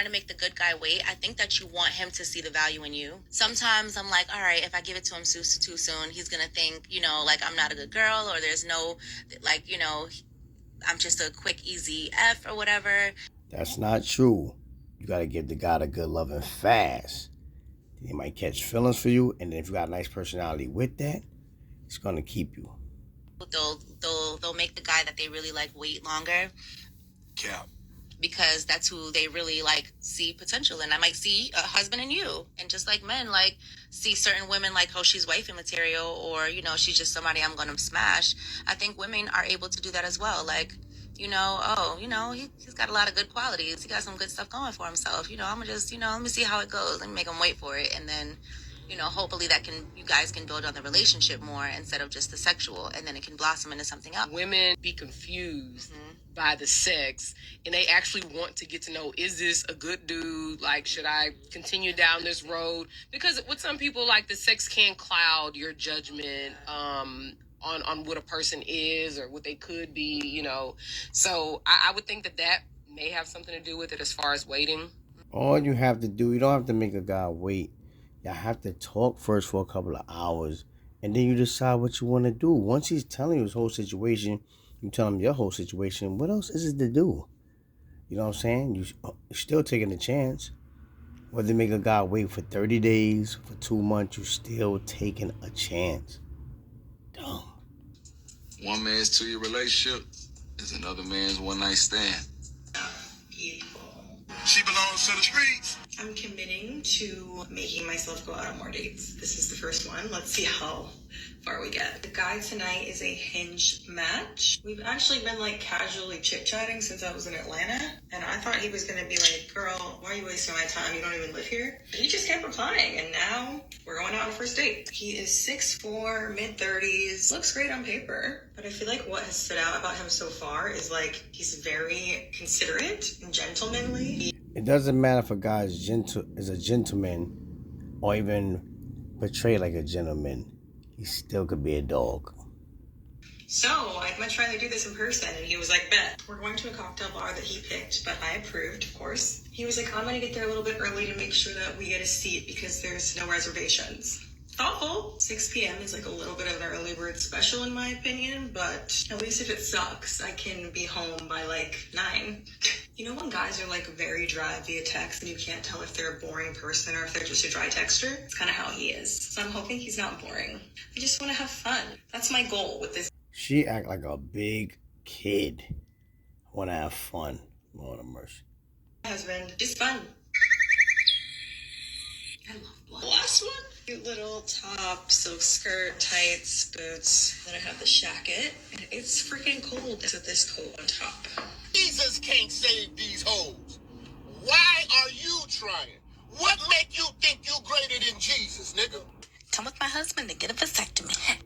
to make the good guy wait. I think that you want him to see the value in you. Sometimes I'm like, all right, if I give it to him too soon, he's going to think, like I'm not a good girl, or there's no, like, I'm just a quick, easy F or whatever. That's not true. You got to give the guy the good loving fast. He might catch feelings for you, and then if you got a nice personality with that, it's going to keep you. They'll make the guy that they really like wait longer. Cap. Because that's who they really like see potential in. I might see a husband in you, and just like men like see certain women like, oh, she's wifey material, or she's just somebody I'm gonna smash. I think women are able to do that as well. Like, he's got a lot of good qualities. He got some good stuff going for himself. I'm gonna just, let me see how it goes. Let me make him wait for it, and then hopefully you guys can build on the relationship more instead of just the sexual, and then it can blossom into something else. Women be confused by the sex, and they actually want to get to know, is this a good dude? Like, should I continue down this road? Because with some people, like, the sex can cloud your judgment on what a person is or what they could be, So I would think that may have something to do with it as far as waiting. All you have to do, you don't have to make a guy wait. Y'all have to talk first for a couple of hours, and then you decide what you want to do. Once he's telling you his whole situation, you tell him your whole situation. What else is it to do? You know what I'm saying? You're still taking a chance. Whether you make a guy wait for 30 days, for 2 months, you're still taking a chance. Dumb. One man's 2-year relationship is another man's one-night stand. She belongs to the streets. I'm committing to making myself go out on more dates. This is the first one. Let's see how far we get. The guy tonight is a Hinge match. We've actually been like casually chit-chatting since I was in Atlanta. And I thought he was going to be like, girl, why are you wasting my time? You don't even live here. And he just kept replying. And now we're going out on a first date. He is 6'4", mid-30s. Looks great on paper. But I feel like what has stood out about him so far is like he's very considerate and gentlemanly. It doesn't matter if a guy is a gentleman or even portrayed like a gentleman. He still could be a dog. So I'd much rather do this in person. And he was like, bet. We're going to a cocktail bar that he picked, but I approved, of course. He was like, I'm going to get there a little bit early to make sure that we get a seat because there's no reservations. Thoughtful. 6 p.m. is like a little bit of an early bird special in my opinion, but at least if it sucks, I can be home by like 9. When guys are like very dry via text and you can't tell if they're a boring person or if they're just a dry texter? It's kind of how he is. So I'm hoping he's not boring. I just want to have fun. That's my goal with this. She act like a big kid. Want to have fun. Lord of mercy. Husband, just fun. I love blood. Last one. Cute little top, silk skirt, tights, boots. Then I have the shacket. And it's freaking cold with this coat on top. Jesus can't save these hoes. Why are you trying? What make you think you greater than Jesus, nigga? Come with my husband to get a vasectomy.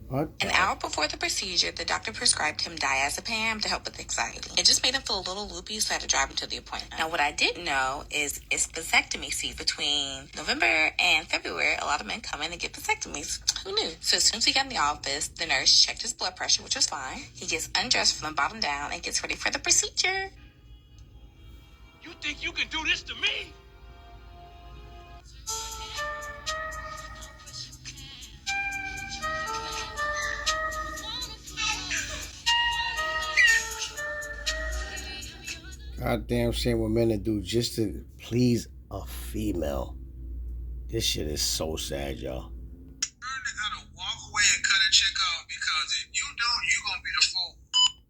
What? An hour before the procedure, the doctor prescribed him diazepam to help with anxiety. It just made him feel a little loopy, so I had to drive him to the appointment. Now, what I didn't know is it's vasectomy season. Between November and February, a lot of men come in and get vasectomies. Who knew? So as soon as he got in the office, the nurse checked his blood pressure, which was fine. He gets undressed from the bottom down and gets ready for the procedure. You think you can do this to me? Goddamn shame what men to do just to please a female. This shit is so sad, y'all.